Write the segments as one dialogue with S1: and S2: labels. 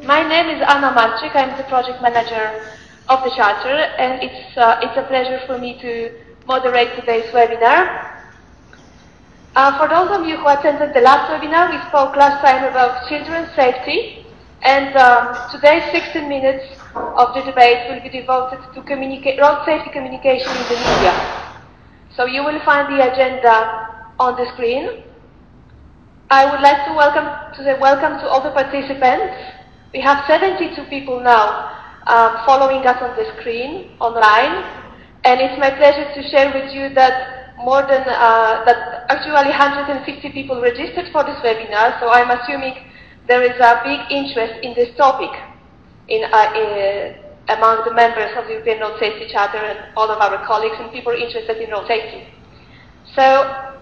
S1: My name is Anna Marczyk. I'm the project manager of the Charter, and it's a pleasure for me to moderate today's webinar. For those of you who attended the last webinar, we spoke last time about children's safety, and today's 16 minutes of the debate will be devoted to road safety communication in the media. So you will find the agenda on the screen. I would like to welcome to all the participants. We have 72 people now following us on the screen online, and it's my pleasure to share with you that actually 150 people registered for this webinar. So I'm assuming there is a big interest in this topic among the members of the European Road Safety Charter and all of our colleagues and people interested in road safety. So,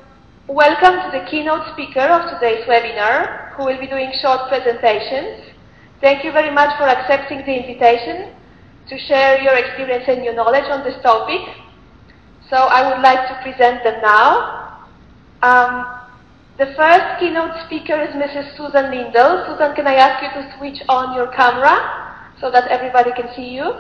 S1: welcome to the keynote speaker of today's webinar, who will be doing short presentations. Thank you very much for accepting the invitation to share your experience and your knowledge on this topic. So I would like to present them now. The first keynote speaker is Mrs. Susan Lindell. Susan, can I ask you to switch on your camera so that everybody can see you?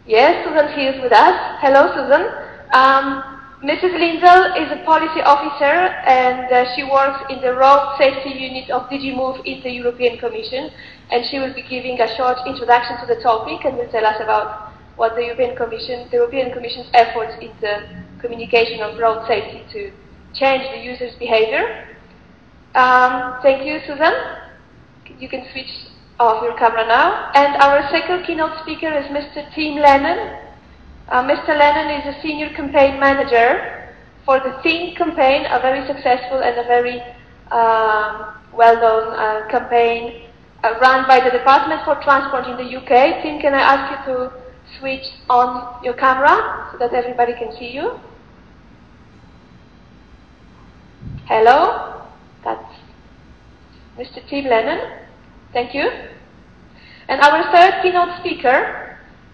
S1: Yes, Susan here is with us. Hello, Susan. Mrs. Lindell is a policy officer, and she works in the road safety unit of DG Move in the European Commission, and she will be giving a short introduction to the topic and will tell us about what the European Commission's efforts in the communication of road safety to change the user's behavior. Thank you, Susan. You can switch off your camera now. And our second keynote speaker is Mr. Tim Lennon. Mr. Lennon is a senior campaign manager for the Think campaign, a very successful and a very well-known campaign run by the Department for Transport in the UK. Tim, can I ask you to switch on your camera so that everybody can see you? Hello? That's Mr. Tim Lennon. Thank you. And our third keynote speaker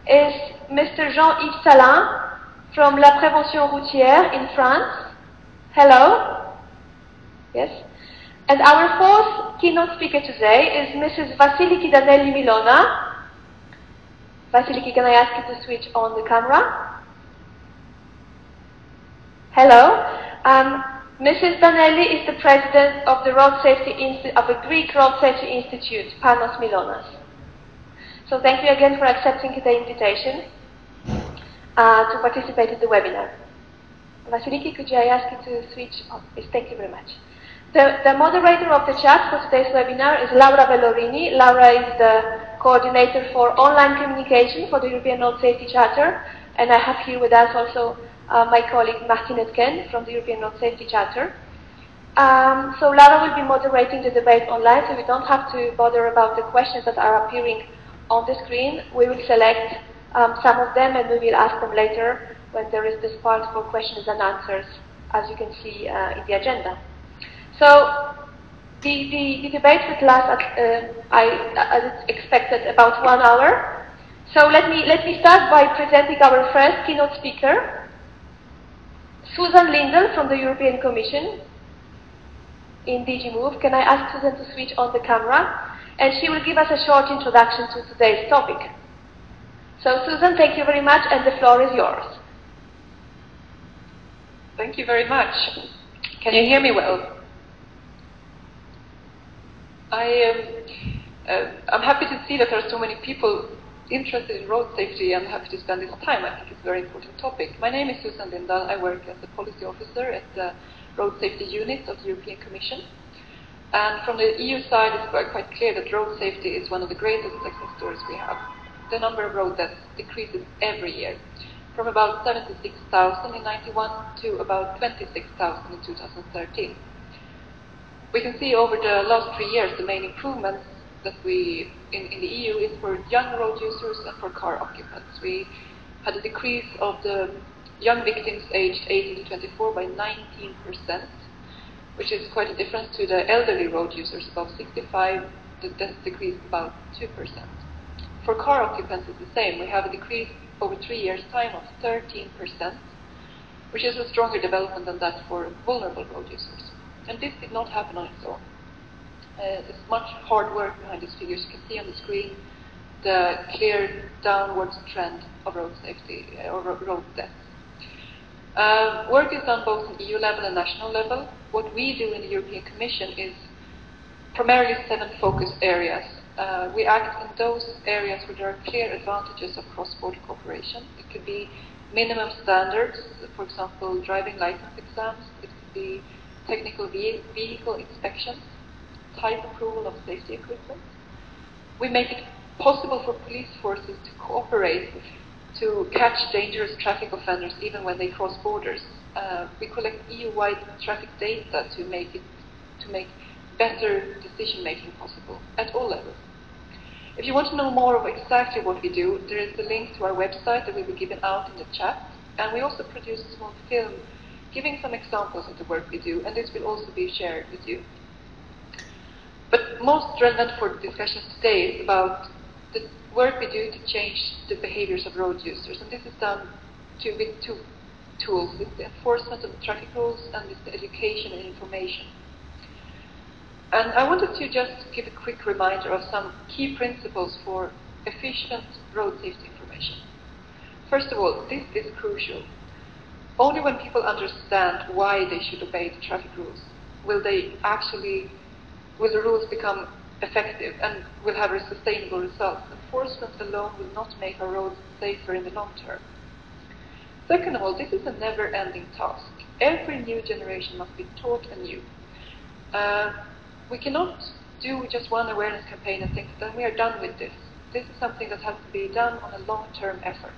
S1: is Mr. Jean-Yves Salin from La Prévention Routière in France. Hello. Yes. And our fourth keynote speaker today is Mrs. Vasiliki Danelli-Milona. Vasiliki, can I ask you to switch on the camera? Hello. Mrs. Danelli is the president of the Greek Road Safety Institute, Panos Milonas. So thank you again for accepting the invitation to participate in the webinar. Vasiliki, could I ask you to switch on? Yes, thank you very much. The moderator of the chat for today's webinar is Laura Bellorini. Laura is the coordinator for online communication for the European Road Safety Charter, and I have here with us also my colleague Martin Etken from the European Road Safety Charter. So Laura will be moderating the debate online, so we don't have to bother about the questions that are appearing on the screen. We will select some of them and we will ask them later when there is this part for questions and answers, as you can see in the agenda. So the debate will last, as expected, about 1 hour. So let me start by presenting our first keynote speaker, Susan Lindell from the European Commission in DG Move. Can I ask Susan to switch on the camera? And she will give us a short introduction to today's topic. So Susan, thank you very much, and the floor is yours.
S2: Thank you very much. Can you hear me well? I'm happy to see that there are so many people interested in road safety and happy to spend this time. I think it's a very important topic. My name is Susan Lindell. I work as a policy officer at the Road Safety Unit of the European Commission. And from the EU side, it's quite clear that road safety is one of the greatest success stories we have. The number of road deaths decreases every year, from about 76,000 in 1991 to about 26,000 in 2013. We can see over the last 3 years the main improvements that we in the EU is for young road users and for car occupants. We had a decrease of the young victims aged 18 to 24 by 19%, which is quite a difference to the elderly road users above 65. The deaths decreased about 2%. For car occupants, it's the same. We have a decrease over 3 years' time of 13%, which is a stronger development than that for vulnerable road users. And this did not happen on its own. There's much hard work behind these figures. You can see on the screen the clear downwards trend of road safety or road deaths. Work is done both at EU level and national level. What we do in the European Commission is primarily 7 focus areas. We act in those areas where there are clear advantages of cross-border cooperation. It could be minimum standards, for example, driving license exams. It could be technical vehicle inspections, type approval of safety equipment. We make it possible for police forces to cooperate to catch dangerous traffic offenders even when they cross borders. We collect EU-wide traffic data to make better decision-making possible at all levels. If you want to know more of exactly what we do, there is a link to our website that will be given out in the chat, and we also produce a small film giving some examples of the work we do, and this will also be shared with you. But most relevant for the discussions today is about the work we do to change the behaviors of road users, and this is done with 2 tools. It's the enforcement of the traffic rules and it's the education and information. And I wanted to just give a quick reminder of some key principles for efficient road safety information. First of all, this is crucial. Only when people understand why they should obey the traffic rules will the rules become effective and will have a sustainable result. Enforcement alone will not make our roads safer in the long term. Second of all, this is a never-ending task. Every new generation must be taught anew. We cannot do just one awareness campaign and think that we are done with this. This is something that has to be done on a long-term effort.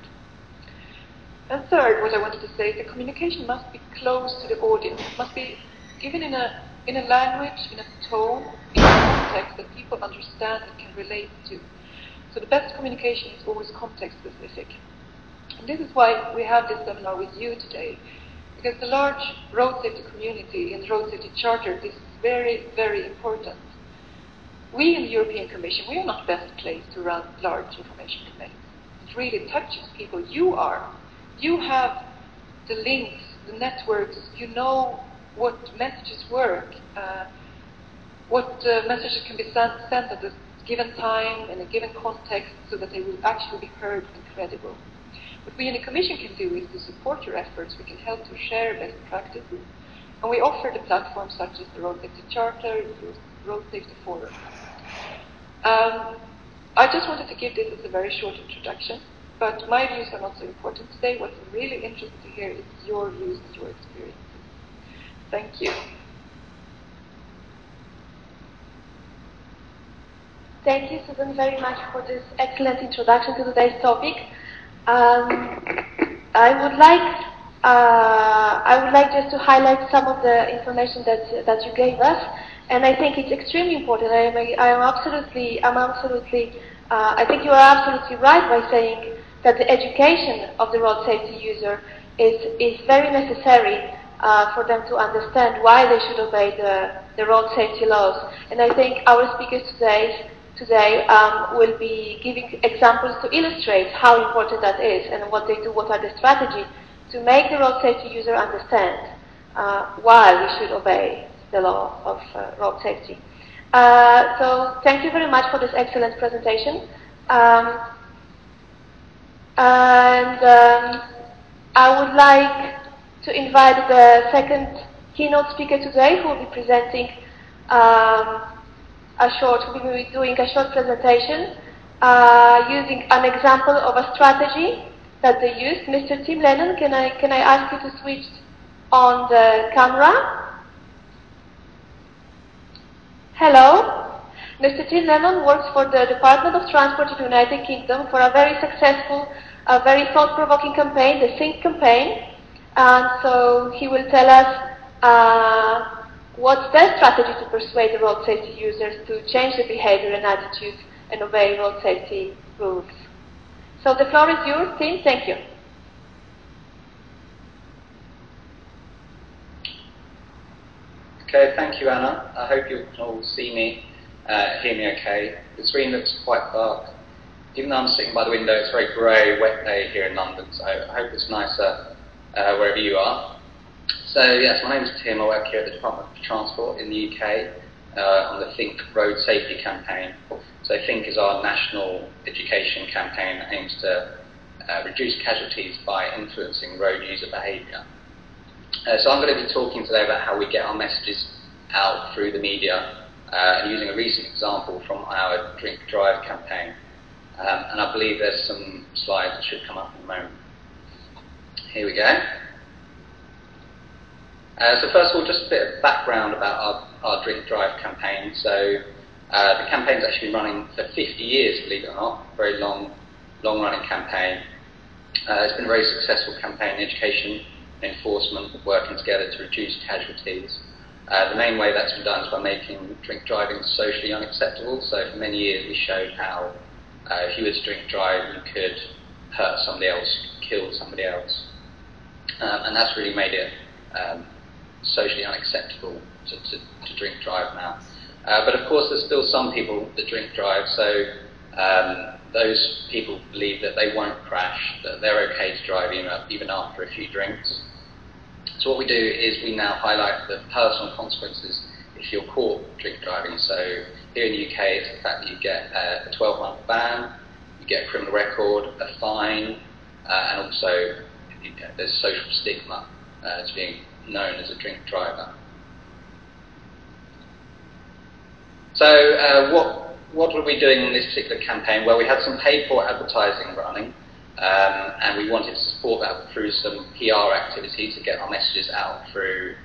S2: And third, what I wanted to say is the communication must be close to the audience. It must be given in a language, in a tone, in a context that people understand and can relate to. So the best communication is always context specific. And this is why we have this seminar with you today, because the large road safety community in the Road Safety Charter is very, very important. We in the European Commission, we are not best placed to run large information campaigns. It really touches people. You are. You have the links, the networks, you know what messages work, what messages can be sent at a given time, in a given context, so that they will actually be heard and credible. What we in the Commission can do is to support your efforts. We can help to share best practices, and we offer the platforms such as the Road Safety Charter, the Road Safety Forum. I just wanted to give this as a very short introduction, but my views are not so important today. What's really interesting to hear is your views and your experiences. Thank you.
S1: Thank you, Susan, very much for this excellent introduction to today's topic. I would like just to highlight some of the information that you gave us, and I think it's extremely important. I think you are absolutely right by saying that the education of the road safety user is very necessary for them to understand why they should obey the road safety laws. And I think our speakers today will be giving examples to illustrate how important that is and what they do, what are the strategies to make the road safety user understand why we should obey the law of road safety. So thank you very much for this excellent presentation. I would like to invite the second keynote speaker today, who will be presenting who will be doing a short presentation using an example of a strategy that they used. Mr. Tim Lennon, can I ask you to switch on the camera? Hello. Mr. Tim Lennon works for the Department of Transport in the United Kingdom for a very successful, very thought-provoking campaign, the Think campaign. And so he will tell us what's their strategy to persuade the road safety users to change their behavior and attitude and obey road safety rules. So the floor is yours, Tim. Thank you.
S3: Okay, thank you, Anna. I hope you can all see me, hear me okay. The screen looks quite dark. Even though I'm sitting by the window, it's a very grey, wet day here in London, so I hope it's nicer wherever you are. So yes, my name is Tim. I work here at the Department of Transport in the UK. on the Think Road Safety campaign. So Think is our national education campaign that aims to reduce casualties by influencing road user behaviour. So I'm going to be talking today about how we get our messages out through the media, using a recent example from our Drink Drive campaign. And I believe there's some slides that should come up in a moment. Here we go. So first of all, just a bit of background about our Drink Drive campaign. So the campaign's actually been running for 50 years, believe it or not. Very long-running campaign. It's been a very successful campaign, education and enforcement working together to reduce casualties. The main way that's been done is by making drink driving socially unacceptable. So for many years we showed how if you were to drink drive, you could hurt somebody else, kill somebody else. And that's really made it socially unacceptable to drink drive now. But of course there's still some people that drink drive, so those people believe that they won't crash, that they're okay to drive even after a few drinks. So what we do is we now highlight the personal consequences if you're caught drink driving. So here in the UK, it's the fact that you get a 12-month ban, you get a criminal record, a fine, and also there's social stigma as being known as a drink driver. So what were we doing in this particular campaign? Well, we had some paid-for advertising running, and we wanted to support that through some PR activity to get our messages out through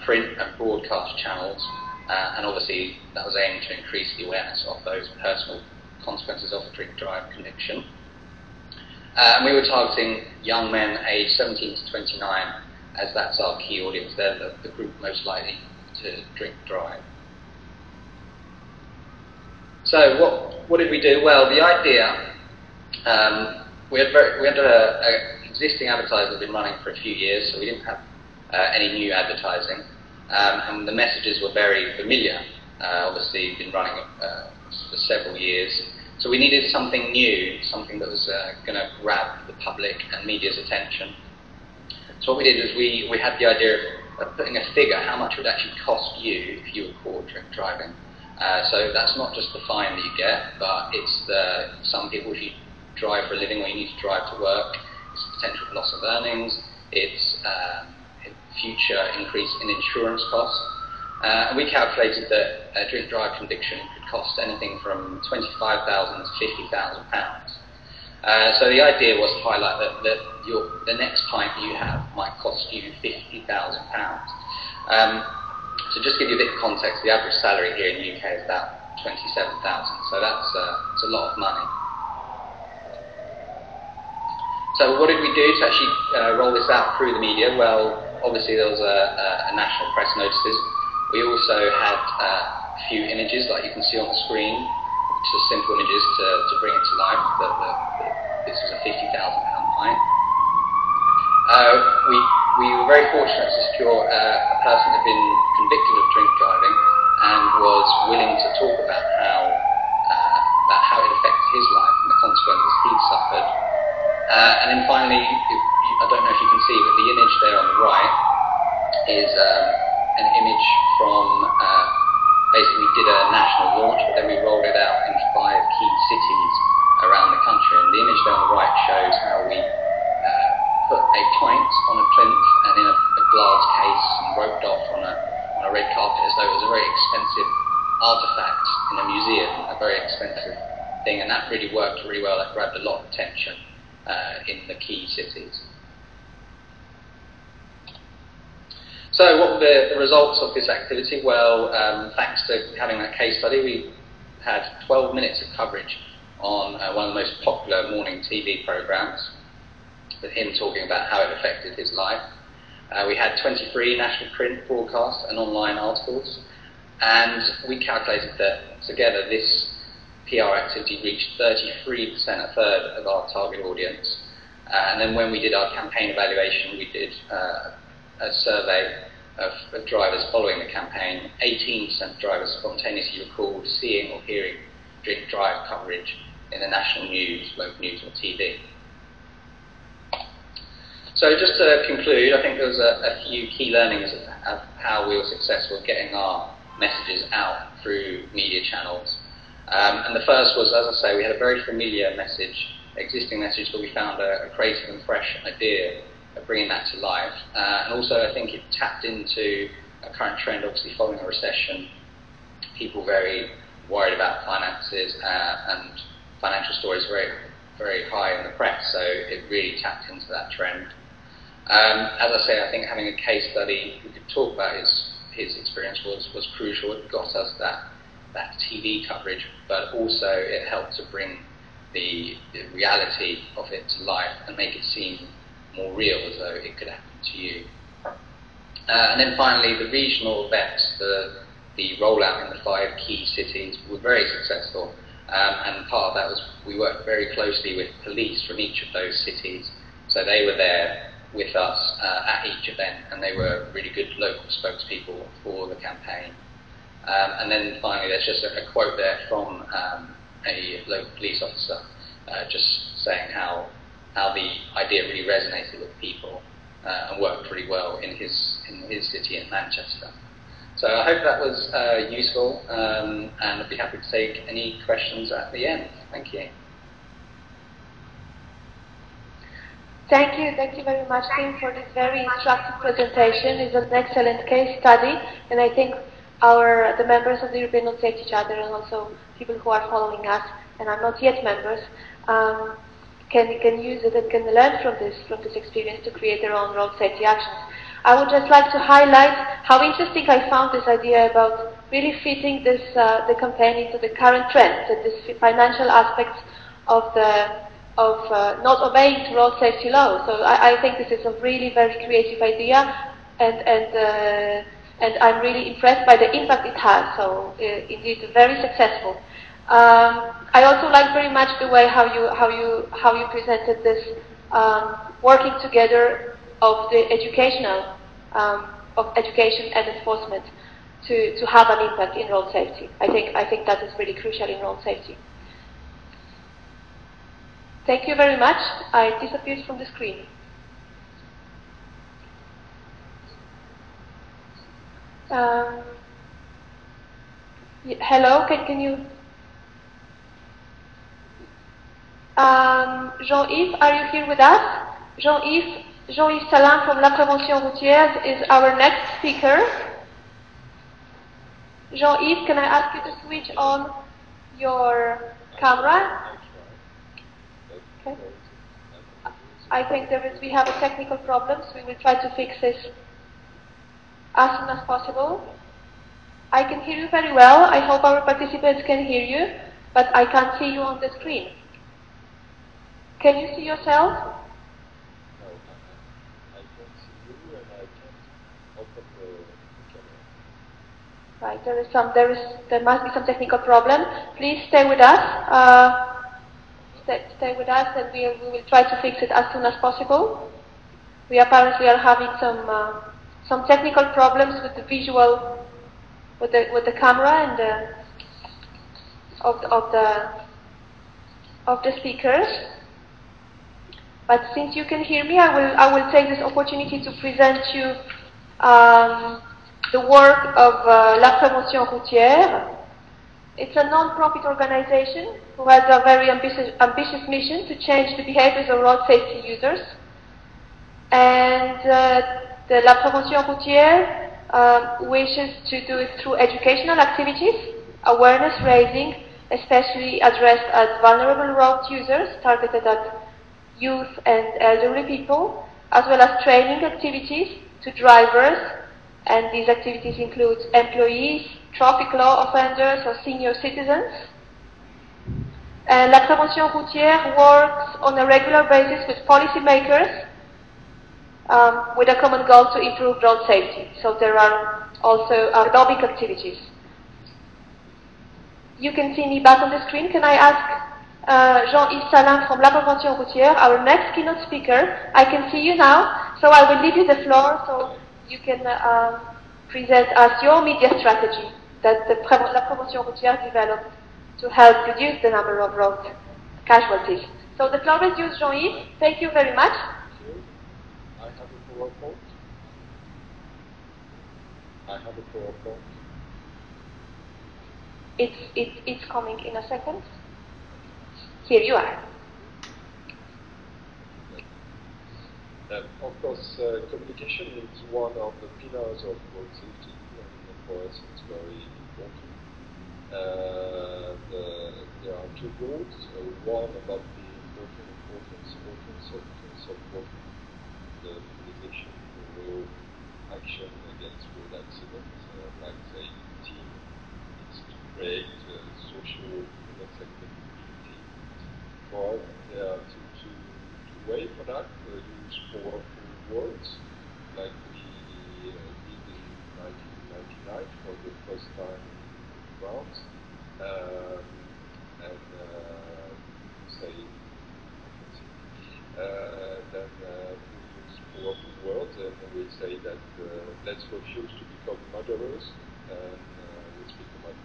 S3: print and broadcast channels, and obviously that was aimed to increase the awareness of those personal consequences of a drink drive conviction. And we were targeting young men aged 17 to 29, as that's our key audience. They're the group most likely to drink drive. So what did we do? Well, the idea, we had an existing advertiser that had been running for a few years, so we didn't have any new advertising, and the messages were very familiar. Obviously, been running for several years, so we needed something new, something that was going to grab the public and media's attention. So what we did is we had the idea of putting a figure, how much it would actually cost you if you were caught drink driving. So that's not just the fine that you get, but it's some people, if you drive for a living or you need to drive to work, it's potential loss of earnings, it's future increase in insurance costs. And we calculated that a drink drive conviction could cost anything from £25,000 to £50,000. So the idea was to highlight that the next pint you have might cost you £50,000. So just to give you a bit of context, the average salary here in the UK is about £27,000, so that's a lot of money. So what did we do to actually roll this out through the media? Well, obviously there was a national press notices. We also had a few images, like you can see on the screen, just simple images to bring it to life, that this was a £50,000 pint. We were very fortunate to secure a person who had been convicted of drink driving and was willing to talk about how it affected his life and the consequences he suffered. And then finally, I don't know if you can see, but the image there on the right is an image from, basically we did a national launch, but then we rolled it out in 5 key cities around the country. And the image there on the right shows how we put a pint on a plinth and in a glass case and roped off on a red carpet, as though it was a very expensive artefact in a museum, a very expensive thing, and that really worked really well. That grabbed a lot of attention in the key cities. So what were the results of this activity? Well, thanks to having that case study, we had 12 minutes of coverage on one of the most popular morning TV programmes, with him talking about how it affected his life. We had 23 national print broadcasts and online articles, and we calculated that together this PR activity reached 33%, a third of our target audience. And then when we did our campaign evaluation, we did a survey of drivers following the campaign. 18% of drivers spontaneously recalled seeing or hearing drink drive coverage in the national news, local news or TV. So just to conclude, I think there was a few key learnings of how we were successful at getting our messages out through media channels. And the first was, as I say, we had a very familiar message, existing message, but we found a creative and fresh idea of bringing that to life. And also I think it tapped into a current trend, obviously following a recession, people very worried about finances and financial stories very high in the press, so it really tapped into that trend. As I say, I think having a case study we could talk about his experience was crucial. It got us that TV coverage, but also it helped to bring the reality of it to life and make it seem more real, as though it could happen to you. And then finally, the regional events, the rollout in the 5 key cities were very successful. And part of that was we worked very closely with police from each of those cities. So they were there with us at each event, and they were really good local spokespeople for the campaign. And then finally, there's just a quote there from a local police officer, just saying how the idea really resonated with people and worked really well in his city in Manchester. So I hope that was useful, and I'd be happy to take any questions at the end. Thank you.
S1: Thank you very much, Tim, for this very instructive presentation. It's an excellent case study, and I think the members of the European Road Safety Charter, and also people who are following us and are not yet members, can use it and can learn from this experience to create their own road safety actions. I would just like to highlight how interesting I found this idea about really fitting this the campaign into the current trends and this financial aspects of not obeying road safety laws. So I think this is a really very creative idea, and I'm really impressed by the impact it has. So indeed, very successful. I also like very much the way how you presented this working together of the educational of education and enforcement to have an impact in road safety. I think that is really crucial in road safety. Thank you very much. I disappeared from the screen. Hello, can you? Jean-Yves, are you here with us? Jean-Yves Salin from La Prévention Routière is our next speaker. Jean-Yves, can I ask you to switch on your camera? Okay. I think we have a technical problem, so we will try to fix this as soon as possible. I can hear you very well. I hope our participants can hear you, but I can't see you on the screen. Can you see yourself?
S4: No, I can't see you, and I can't open the camera.
S1: Right, there must be some technical problem. Please stay with us. Stay with us, and we will try to fix it as soon as possible. We apparently are having some technical problems with the visual, with the camera and of the speakers. But since you can hear me, I will take this opportunity to present you the work of La Prévention Routière. It's a non-profit organization who has a very ambitious mission to change the behaviors of road safety users. And the La Prévention Routière wishes to do it through educational activities, awareness raising, especially addressed at vulnerable road users, targeted at youth and elderly people, as well as training activities to drivers, and these activities include employees, traffic law offenders, or senior citizens. La Prévention Routière works on a regular basis with policymakers with a common goal to improve road safety. So there are also lobbying activities. You can see me back on the screen. Can I ask Jean-Yves Salin from La Prévention Routière, our next keynote speaker? I can see you now, so I will leave you the floor so you can present us your media strategy that La Prévention Routière developed to help reduce the number of road casualties. So the floor is yours, Jean-Yves. Thank you very much.
S4: I have a PowerPoint.
S1: It's coming in a second. Here you are.
S4: Of course, communication is one of the pillars of road safety, and for us it's very important. There are two goals. One about the importance of supporting the mobilization for road action against road accidents, like say team. It's to create social unacceptability. For us, there are two ways for that. Use powerful words, like we did in 1999 for the first time in France, and say, then we use powerful words, and we say that let's refuse to become murderers, and we speak about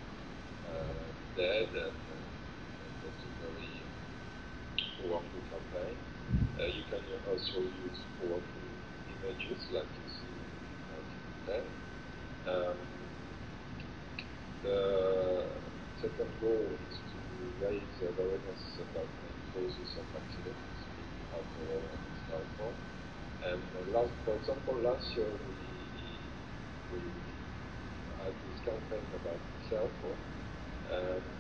S4: dead, and that's a very powerful campaign. You can also use powerful images, like you see in 1910. The second goal is to raise awareness about main causes of accidents in alcohol and styrofoam. And for example, last year we had this campaign about cell phone.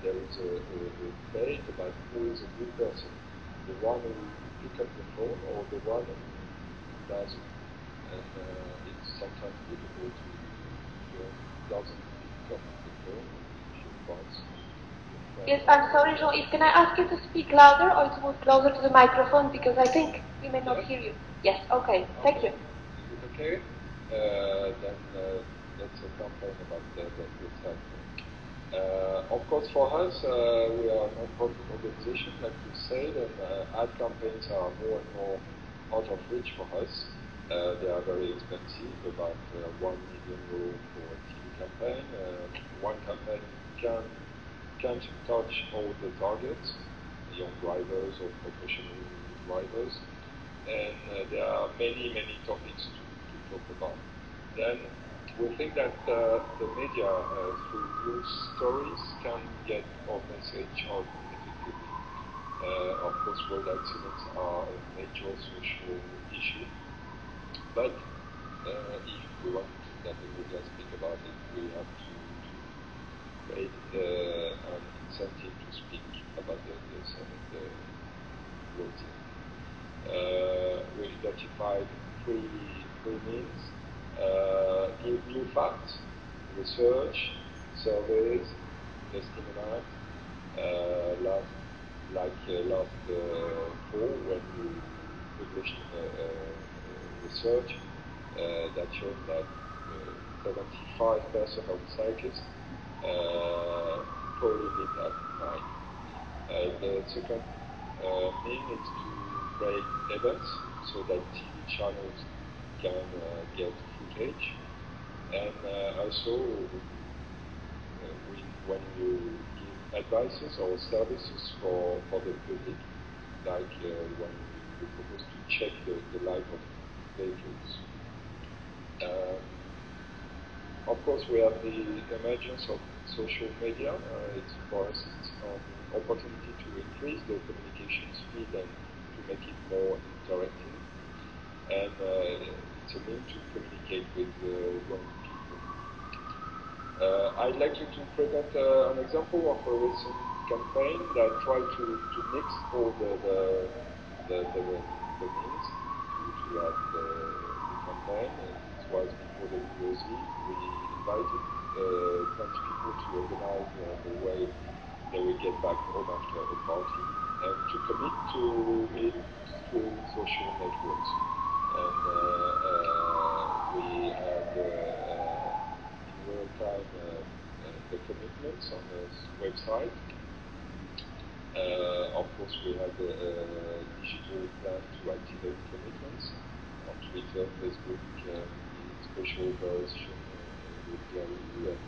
S4: There is a debate about who is a good person, the one who pick up the phone or the one who doesn't. And it's sometimes difficult to doesn't pick up the phone if you pass.
S1: Yes, I'm sorry, Jean-Yves. Can I ask you to speak louder or to move closer to the microphone, because I think we may not hear you. Yes, okay. Thank you.
S4: Is it okay? Then that's a campaign about the cell phone. Of course, for us, we are a non-profit organization, like you said, and ad campaigns are more and more out of reach for us. They are very expensive, about 1 million euro for a TV campaign. One campaign can't touch all the targets, young drivers or professional drivers, and there are many topics to talk about. Then we think that the media, through news stories, can get our message out effectively. Of course, road accidents are a major social issue, but if we want that the media speak about it, we have to create an incentive to speak about the road safety. We identified three means: give new facts, research, surveys, testimonials. Last fall, when we published research that showed that 75% of cyclists probably meet at night. The second mean is to create events so that TV channels can get footage, and also when you give advices or services for the public, like when we propose to check the life of vehicles. Of course, we have the emergence of social media. For us, it's an opportunity to increase the communication speed and to make it more interactive. And it's a means to communicate with young people. I'd like you to present an example of a recent campaign that tried to mix all the means to have the campaign. It was before the New Year's Eve. We invited 20 people to organize the way they will get back home after a party and to commit to it through social networks. And we had in real time the commitments on the website. Of course, we had a digital plan to activate commitments on Twitter, Facebook, special operation with Garou, and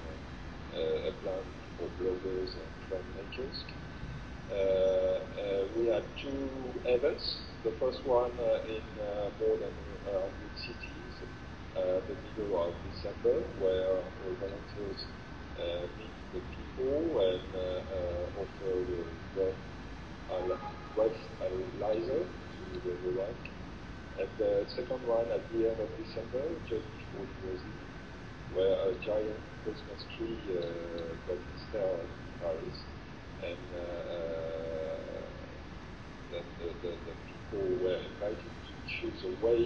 S4: a plan for bloggers and trend makers. We had 2 events. The first one in more than 100 cities, the middle of December, where all volunteers meet the people and offer the breathalyzer to everyone. And the second one at the end of December, just before New Year's Eve, where a giant Christmas tree got installed in Paris. And then the people were invited to choose a way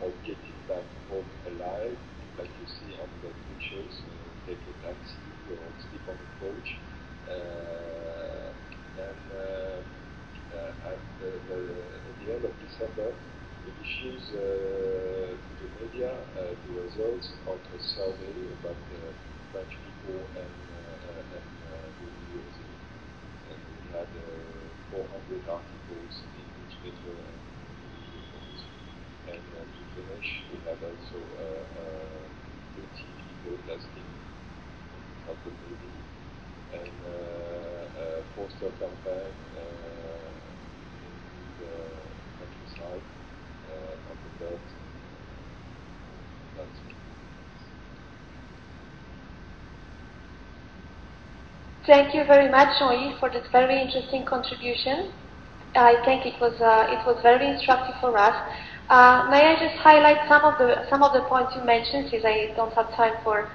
S4: of getting back home alive, like you see on the pictures, take a taxi or sleep on a coach. At the end of December, we issued to the media the results of a survey about French people and the university. And we had 400 articles in newspaper and reports. And to finish, we had also 30 people testing of the movie and a poster campaign in the countryside of the birds. That's it.
S1: Thank you very much, Jean-Yves, for this very interesting contribution. I think it was very instructive for us. May I just highlight some of the points you mentioned, since I don't have time for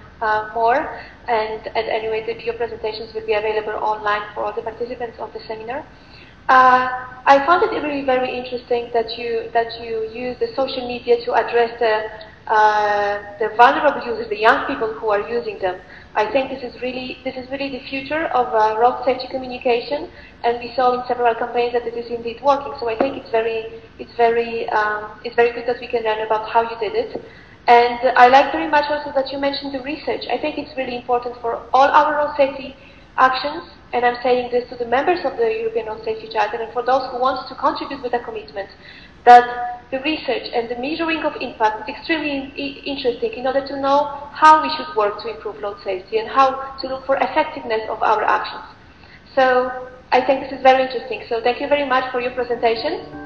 S1: more, and anyway, your presentations will be available online for all the participants of the seminar. I found it really very interesting that you use the social media to address the vulnerable users, the young people who are using them. I think this is really the future of road safety communication, and we saw in several campaigns that it is indeed working. So I think it's very good that we can learn about how you did it. And I like very much also that you mentioned the research. I think it's really important for all our road safety actions, and I'm saying this to the members of the European Road Safety Charter and for those who want to contribute with a commitment, that the research and the measuring of impact is extremely interesting in order to know how we should work to improve road safety and how to look for effectiveness of our actions. So I think this is very interesting. So thank you very much for your presentation.